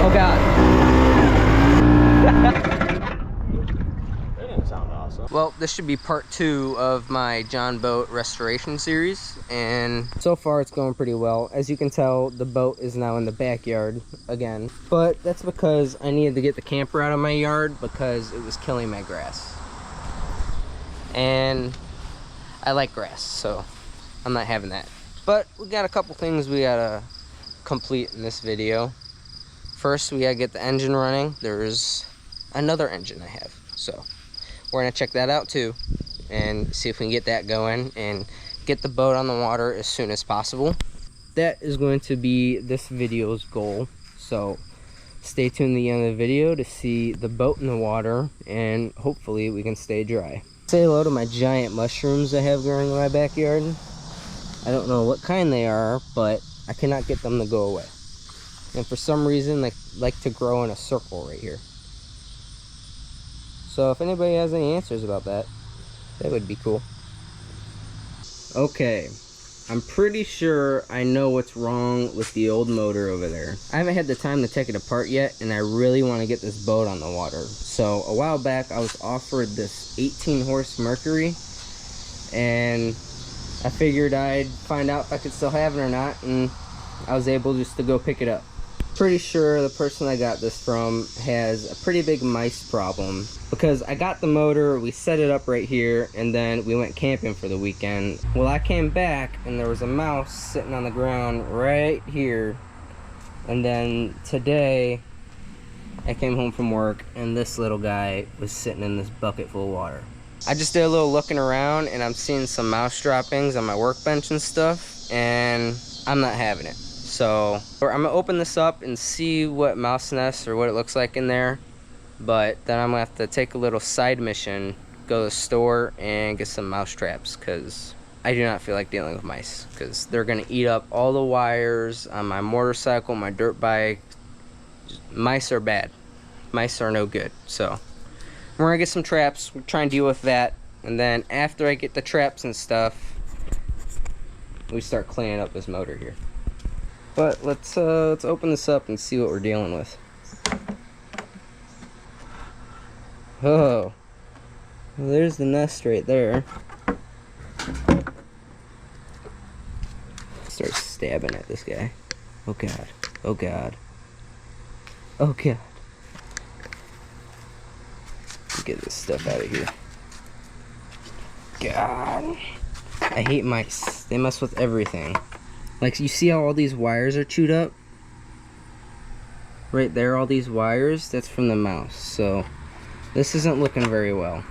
Oh God. That didn't sound awesome. Well, this should be part 2 of my John boat restoration series, and so far it's going pretty well. As you can tell, the boat is now in the backyard again, but that's because I needed to get the camper out of my yard because it was killing my grass. And I like grass, so I'm not having that. But we got a couple things we gotta complete in this video. First, we gotta get the engine running. There's another engine I have, so we're gonna check that out too and see if we can get that going and get the boat on the water as soon as possible. That is going to be this video's goal, so stay tuned to the end of the video to see the boat in the water, and hopefully we can stay dry. Say hello to my giant mushrooms I have growing in my backyard. I don't know what kind they are, but I cannot get them to go away. And for some reason, they like to grow in a circle right here. So if anybody has any answers about that, that would be cool. Okay, I'm pretty sure I know what's wrong with the old motor over there. I haven't had the time to take it apart yet, and I really want to get this boat on the water. So a while back, I was offered this 18 horse Mercury, and I figured I'd find out if I could still have it or not, and I was able just to go pick it up. Pretty sure the person I got this from has a pretty big mice problem, because I got the motor, we set it up right here, and then we went camping for the weekend. Well, I came back and there was a mouse sitting on the ground right here, and then today I came home from work and this little guy was sitting in this bucket full of water. I just did a little looking around and I'm seeing some mouse droppings on my workbench and stuff, and I'm not having it. So I'm gonna open this up and see what mouse nests or what it looks like in there, but then I'm gonna have to take a little side mission, go to the store and get some mouse traps, because I do not feel like dealing with mice, because they're gonna eat up all the wires on my motorcycle, my dirt bike. Mice are bad. Mice are no good. So we're gonna get some traps, we'll try and deal with that, and then after I get the traps and stuff, we start cleaning up this motor here. But let's open this up and see what we're dealing with. Oh, well, there's the nest right there. Start stabbing at this guy. Oh God, oh God, oh God. Get this stuff out of here. God, I hate mice. They mess with everything. Like, you see how all these wires are chewed up? Right there, all these wires, that's from the mouse. So this isn't looking very well.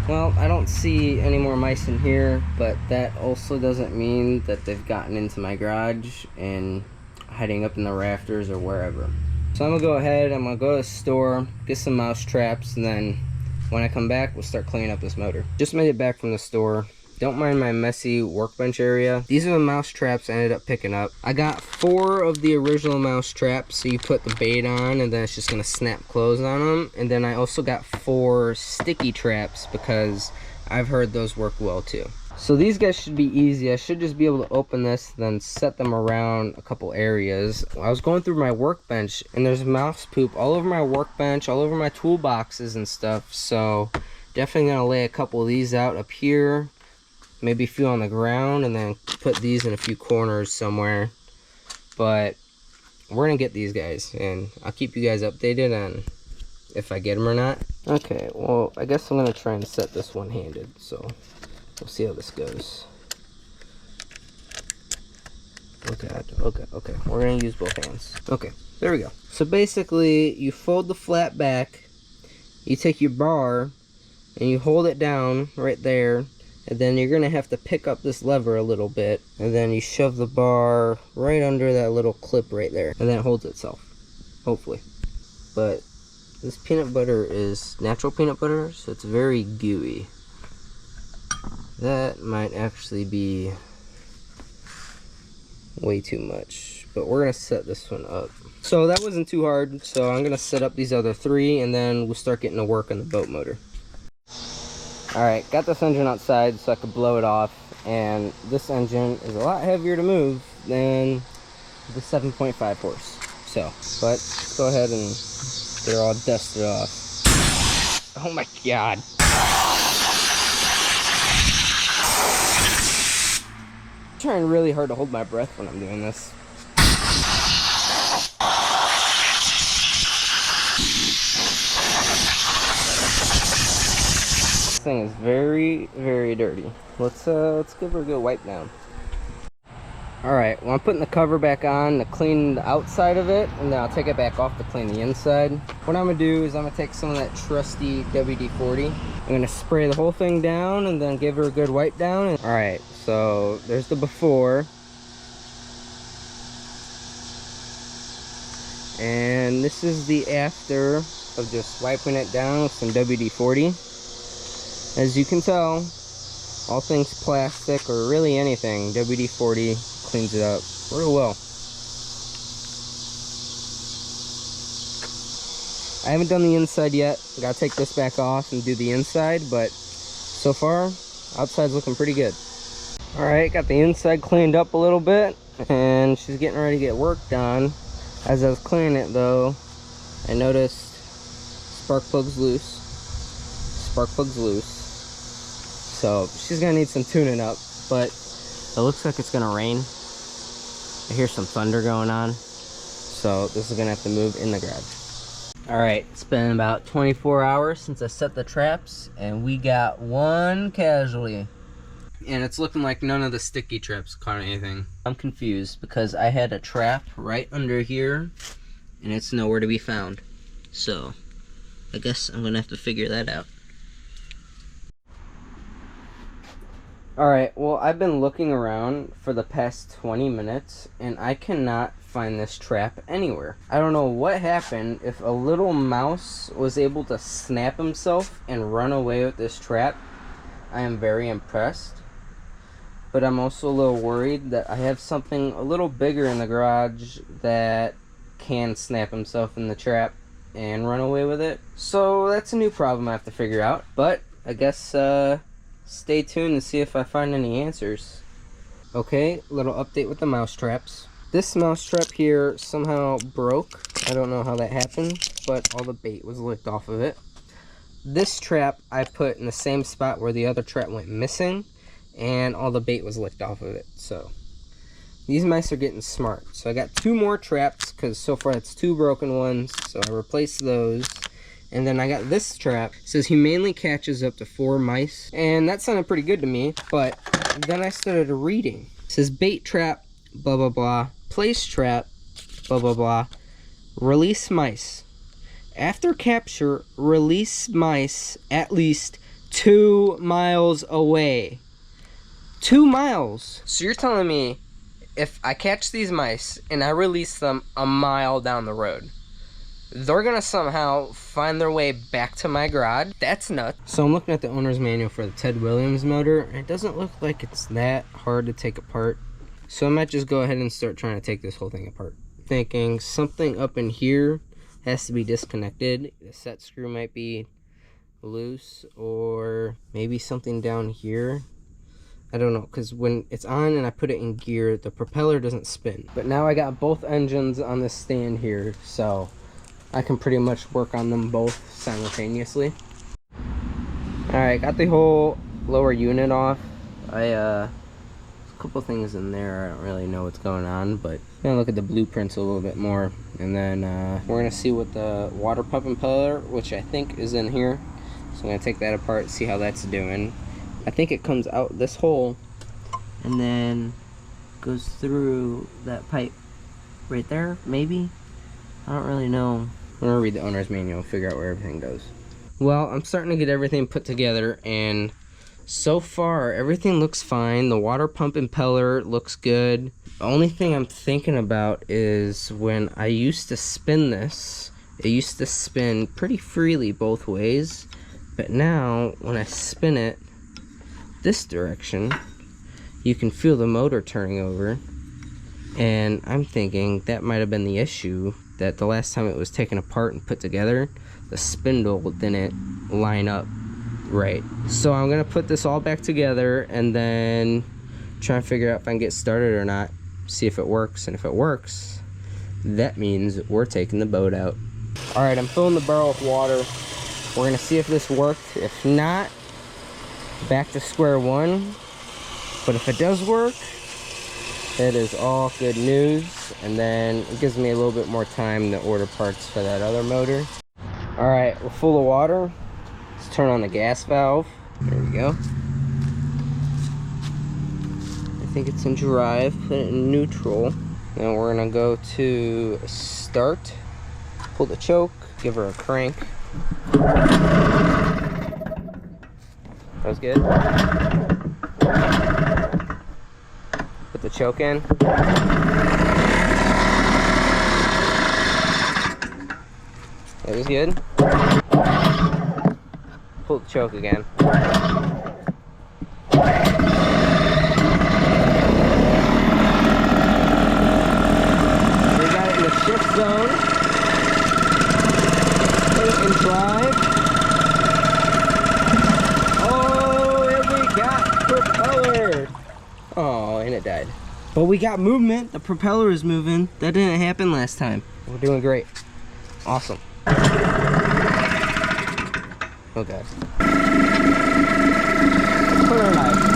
Well, I don't see any more mice in here, but that also doesn't mean that they've gotten into my garage and hiding up in the rafters or wherever. So I'm gonna go ahead, I'm gonna go to the store, get some mouse traps, and then when I come back, we'll start cleaning up this motor. Just made it back from the store. Don't mind my messy workbench area. These are the mouse traps I ended up picking up. I got 4 of the original mouse traps, so you put the bait on and then it's just gonna snap closed on them. And then I also got 4 sticky traps because I've heard those work well too. So these guys should be easy. I should just be able to open this, then set them around a couple areas. I was going through my workbench and there's mouse poop all over my workbench, all over my toolboxes and stuff. So definitely gonna lay a couple of these out up here, maybe a few on the ground, and then put these in a few corners somewhere. But we're gonna get these guys, and I'll keep you guys updated on if I get them or not. Okay, well, I guess I'm gonna try and set this one-handed, so we'll see how this goes. Oh God, okay, we're gonna use both hands. Okay, there we go. So basically, you fold the flat back, you take your bar, and you hold it down right there, and then you're gonna have to pick up this lever a little bit, and then you shove the bar right under that little clip right there, and then it holds itself, hopefully. But this peanut butter is natural peanut butter, so it's very gooey. That might actually be way too much, but we're gonna set this one up. So that wasn't too hard, so I'm gonna set up these other 3, and then we'll start getting to work on the boat motor. Alright, got this engine outside so I could blow it off, and this engine is a lot heavier to move than the 7.5 horse. So, but let's go ahead and get her all dusted off. Oh my god. I'm trying really hard to hold my breath when I'm doing this. This thing is very, very dirty. Let's give her a good wipe down. Alright, well I'm putting the cover back on to clean the outside of it, and then I'll take it back off to clean the inside. What I'm going to do is I'm going to take some of that trusty WD-40. I'm going to spray the whole thing down and then give her a good wipe down. Alright, so there's the before. And this is the after of just wiping it down with some WD-40. As you can tell, all things plastic or really anything, WD-40 cleans it up real well. I haven't done the inside yet. Gotta take this back off and do the inside, but so far, outside's looking pretty good. Alright, got the inside cleaned up a little bit, and she's getting ready to get work done. As I was cleaning it though, I noticed spark plug's loose. Spark plug's loose. So she's gonna need some tuning up, but it looks like it's gonna rain. I hear some thunder going on, so this is gonna have to move in the garage. Alright, it's been about 24 hours since I set the traps, and we got one casualty. And it's looking like none of the sticky traps caught anything. I'm confused because I had a trap right under here, and it's nowhere to be found. So, I guess I'm gonna have to figure that out. Alright, well I've been looking around for the past 20 minutes and I cannot find this trap anywhere. I don't know what happened. If a little mouse was able to snap himself and run away with this trap, I am very impressed. But I'm also a little worried that I have something a little bigger in the garage that can snap himself in the trap and run away with it. So that's a new problem I have to figure out. But I guess stay tuned to see if I find any answers. Okay, a little update with the mouse traps. This mouse trap here somehow broke. I don't know how that happened, but all the bait was licked off of it. This trap I put in the same spot where the other trap went missing, and all the bait was licked off of it. So these mice are getting smart. So I got 2 more traps because so far it's 2 broken ones, so I replaced those. And then I got this trap. It says humanely catches up to 4 mice. And that sounded pretty good to me. But then I started reading. It says bait trap, blah, blah, blah. Place trap, blah, blah, blah. Release mice. After capture, release mice at least 2 miles away. 2 miles. So you're telling me if I catch these mice and I release them a mile down the road, they're gonna somehow find their way back to my garage? That's nuts. So I'm looking at the owner's manual for the Ted Williams motor, and it doesn't look like it's that hard to take apart. So I might just go ahead and start trying to take this whole thing apart. Thinking something up in here has to be disconnected. The set screw might be loose, or maybe something down here. I don't know, because when it's on and I put it in gear, the propeller doesn't spin. But now I got both engines on this stand here, so I can pretty much work on them both simultaneously. Alright, got the whole lower unit off. A couple things in there, I don't really know what's going on, but I'm gonna look at the blueprints a little bit more, and then we're gonna see what the water pump impeller, which I think is in here. So I'm gonna take that apart, see how that's doing. I think it comes out this hole and then goes through that pipe right there, maybe? I don't really know. I'm gonna read the owner's manual, figure out where everything goes. Well, I'm starting to get everything put together, and so far everything looks fine. The water pump impeller looks good. The only thing I'm thinking about is when I used to spin this, it used to spin pretty freely both ways, but now when I spin it this direction, you can feel the motor turning over, and I'm thinking that might have been the issue, that the last time it was taken apart and put together, the spindle didn't line up right. So I'm gonna put this all back together and then try and figure out if I can get started or not, see if it works, and if it works, that means we're taking the boat out. All right, I'm filling the barrel with water. We're gonna see if this worked. If not, back to square one. But if it does work, that is all good news. And then it gives me a little bit more time to order parts for that other motor. All right, we're full of water. Let's turn on the gas valve. There we go. I think it's in drive, put it in neutral. Then we're gonna go to start, pull the choke, give her a crank. That was good. Put the choke in. That was good. Pull the choke again. Shift zone. Put it in drive. Oh, and we got propeller. Oh, and it died. But we got movement. The propeller is moving. That didn't happen last time. We're doing great. Awesome. Oh god. Let's put her knife.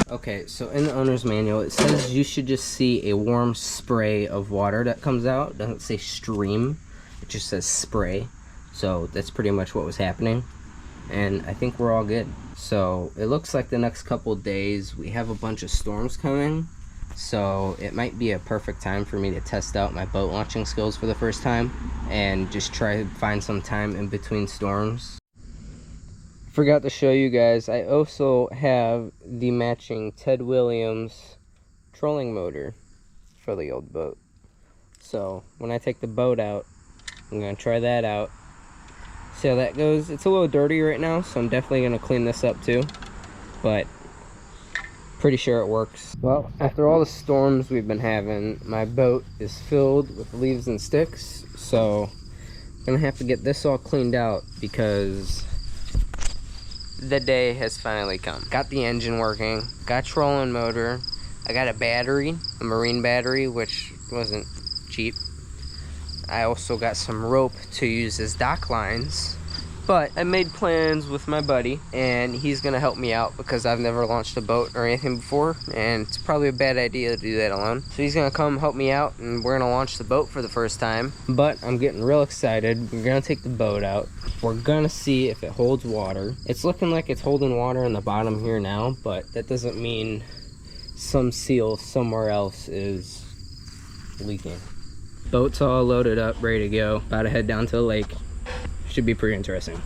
Okay, so in the owner's manual, it says you should just see a warm spray of water that comes out. It doesn't say stream, it just says spray. So that's pretty much what was happening. And I think we're all good. So it looks like the next couple days we have a bunch of storms coming. So it might be a perfect time for me to test out my boat launching skills for the first time and just try to find some time in between storms. Forgot to show you guys, I also have the matching Ted Williams trolling motor for the old boat. So when I take the boat out, I'm going to try that out. See how that goes. It's a little dirty right now, so I'm definitely going to clean this up too. But pretty sure it works. Well, after all the storms we've been having, my boat is filled with leaves and sticks. So I'm going to have to get this all cleaned out because the day has finally come. Got the engine working, got trolling motor, I got a battery, a marine battery, which wasn't cheap. I also got some rope to use as dock lines, but I made plans with my buddy and he's gonna help me out because I've never launched a boat or anything before and it's probably a bad idea to do that alone. So he's gonna come help me out and we're gonna launch the boat for the first time. But I'm getting real excited. We're gonna take the boat out. We're gonna see if it holds water. It's looking like it's holding water in the bottom here now, but that doesn't mean some seal somewhere else is leaking. Boat's all loaded up, ready to go. About to head down to the lake. Should be pretty interesting.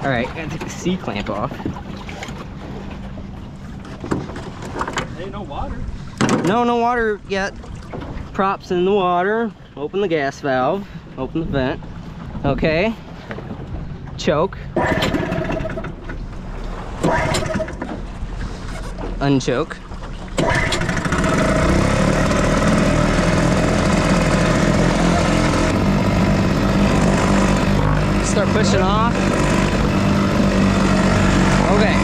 Alright, gotta take the C-clamp off. Ain't no water. No water yet. Props in the water. Open the gas valve. Open the vent. Okay. Choke. Unchoke. Start pushing off. Okay.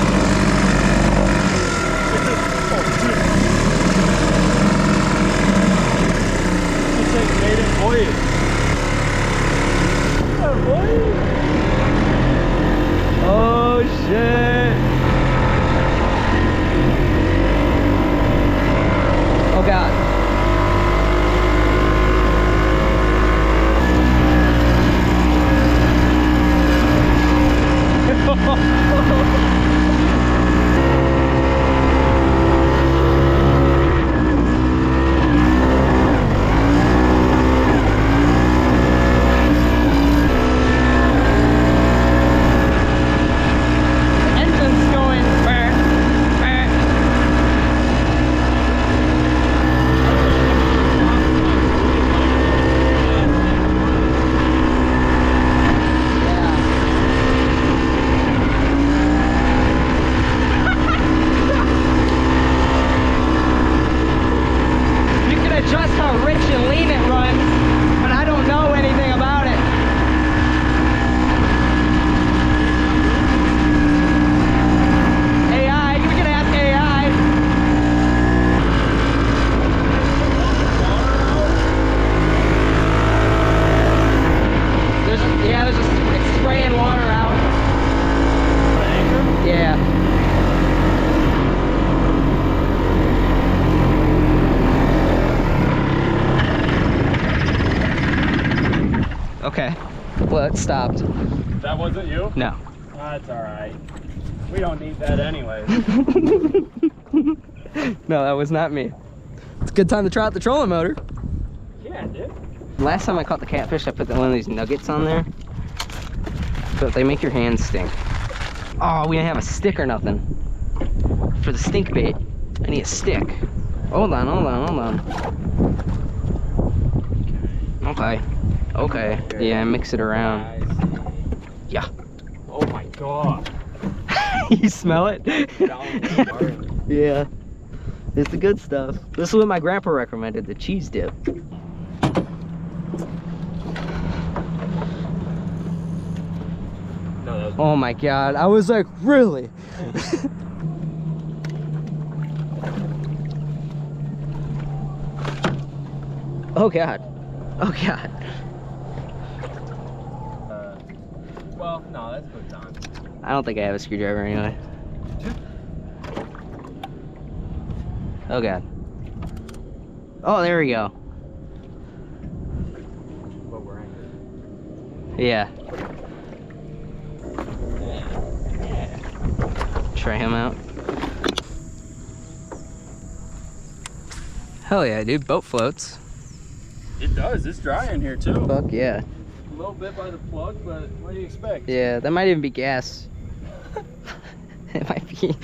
It's like made it voyage. Oh shit. Oh god. stopped. That wasn't you? No. That's all right. We don't need that anyway. No, that was not me. It's a good time to try out the trolling motor. Yeah, dude. Last time I caught the catfish, I put one of these nuggets on there. But they make your hands stink. Oh, we didn't have a stick or nothing. For the stink bait, I need a stick. Hold on, hold on, hold on. Okay. Okay. Yeah, mix it around. Yeah. Oh my god. You smell it? Yeah. It's the good stuff. This is what my grandpa recommended, the cheese dip. No, that was... Oh my god, I was like, really? Oh god. Oh god. Well, no, that's hooked on. I don't think I have a screwdriver anyway. Oh god. Oh, there we go. But we're angry. Yeah. Try him out. Hell yeah, dude. Boat floats. It does. It's dry in here too. Fuck yeah. A little bit by the plug, but what do you expect? Yeah, that might even be gas. It might be.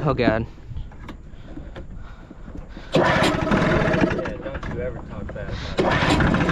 Oh god. Yeah, don't you ever talk bad about it.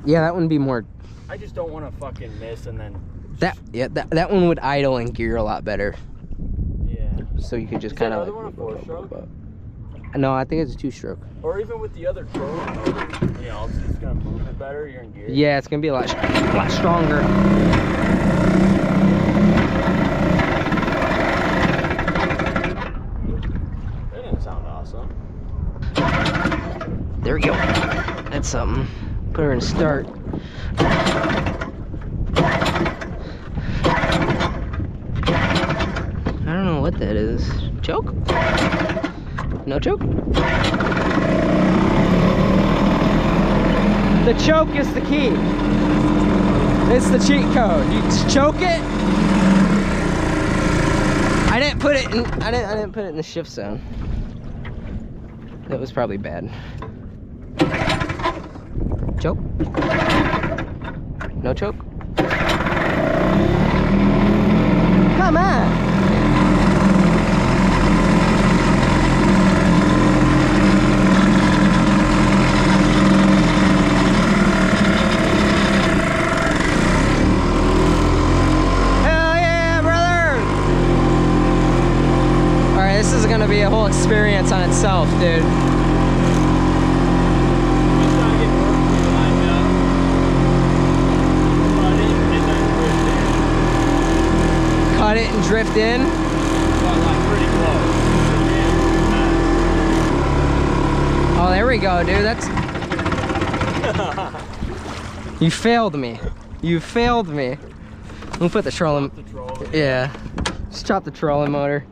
Yeah, that one would be more. I just don't want to fucking miss and then. That one would idle in gear a lot better. Yeah. So you could just Is kind that of. other one a 4-stroke? No, I think it's a 2-stroke. Or even with the other trolling motor, you know, it's gonna move it better. You're in gear. Yeah, it's gonna be a lot stronger. That didn't sound awesome. There we go. That's something. Put her in start. I don't know what that is. Choke? No choke? The choke is the key. It's the cheat code. You choke it. I didn't put it in. I didn't put it in the shift zone. That was probably bad. Choke? No choke? Come on! Hell yeah, brother! Alright, this is gonna be a whole experience on itself, dude. Cut it and drift in. Oh, there we go, dude. That's. You failed me. You failed me. We'll put the trolling. Yeah. Just chop the trolling motor.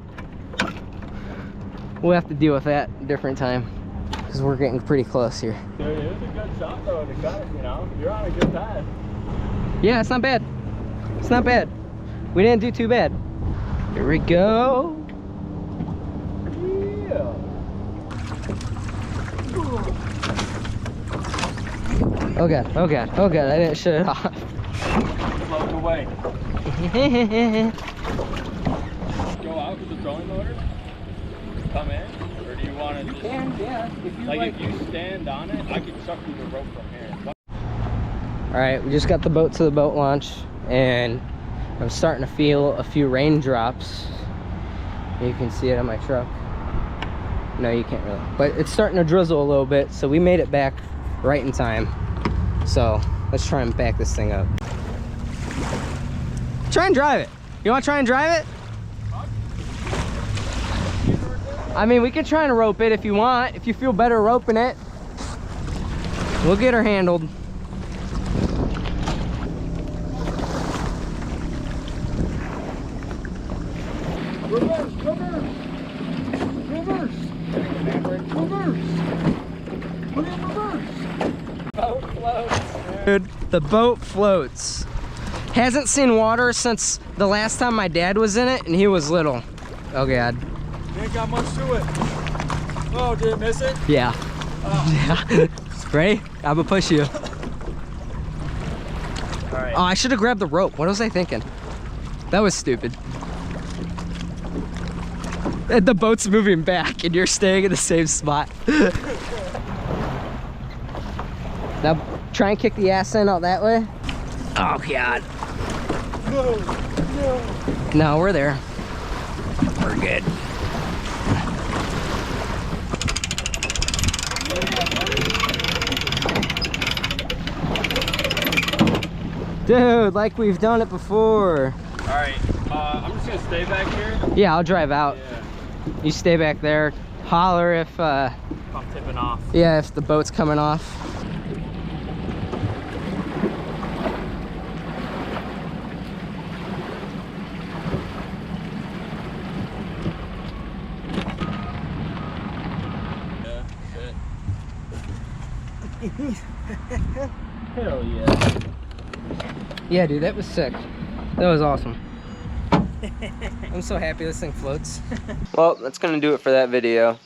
We'll have to deal with that a different time because we're getting pretty close here. Dude, it was a good shot though to cut it, you know. You're on a good path. Yeah, it's not bad. It's not bad. We didn't do too bad. Here we go. Yeah. Oh god, oh god, oh god, I didn't shut it off. Float away. Go out with the trolling motor? Come in? Or do you want to just... Yeah. If you like if you stand on it, I can suck you the rope from here. Alright, we just got the boat to the boat launch, and I'm starting to feel a few raindrops. You can see it on my truck. No, you can't really. But it's starting to drizzle a little bit, so we made it back right in time. So let's try and back this thing up. Try and drive it. You want to try and drive it? I mean, we can try and rope it if you want. If you feel better roping it, we'll get her handled. Reverse, reverse, reverse, reverse. Put in reverse. Boat floats. Dude, the boat floats. Hasn't seen water since the last time my dad was in it, and he was little. Oh god. Ain't got much to it. Oh, did it miss it? Yeah. Oh. Yeah. Ready? I'm gonna push you. All right. Oh, I should have grabbed the rope. What was I thinking? That was stupid. And the boat's moving back and you're staying in the same spot. Now try and kick the ass end out that way. Oh god. No, no. No, we're there. We're good. Dude, like we've done it before. All right, I'm just gonna stay back here. Yeah, I'll drive out. Yeah. You stay back there. Holler if I'm tipping off. yeah, if the boat's coming off. Hell yeah. Yeah, dude, that was sick. That was awesome. I'm so happy this thing floats. Well, that's gonna do it for that video.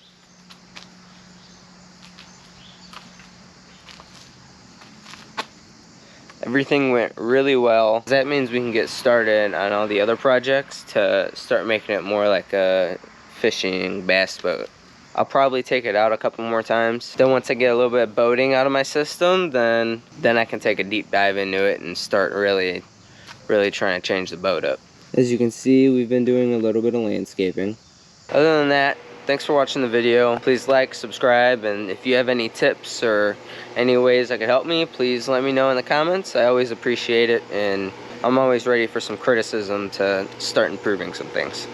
Everything went really well. That means we can get started on all the other projects to start making it more like a fishing bass boat. I'll probably take it out a couple more times. Then once I get a little bit of boating out of my system, then I can take a deep dive into it and start really trying to change the boat up. As you can see, we've been doing a little bit of landscaping. Other than that, thanks for watching the video. Please like, subscribe, and if you have any tips or any ways that could help me, please let me know in the comments. I always appreciate it, and I'm always ready for some criticism to start improving some things.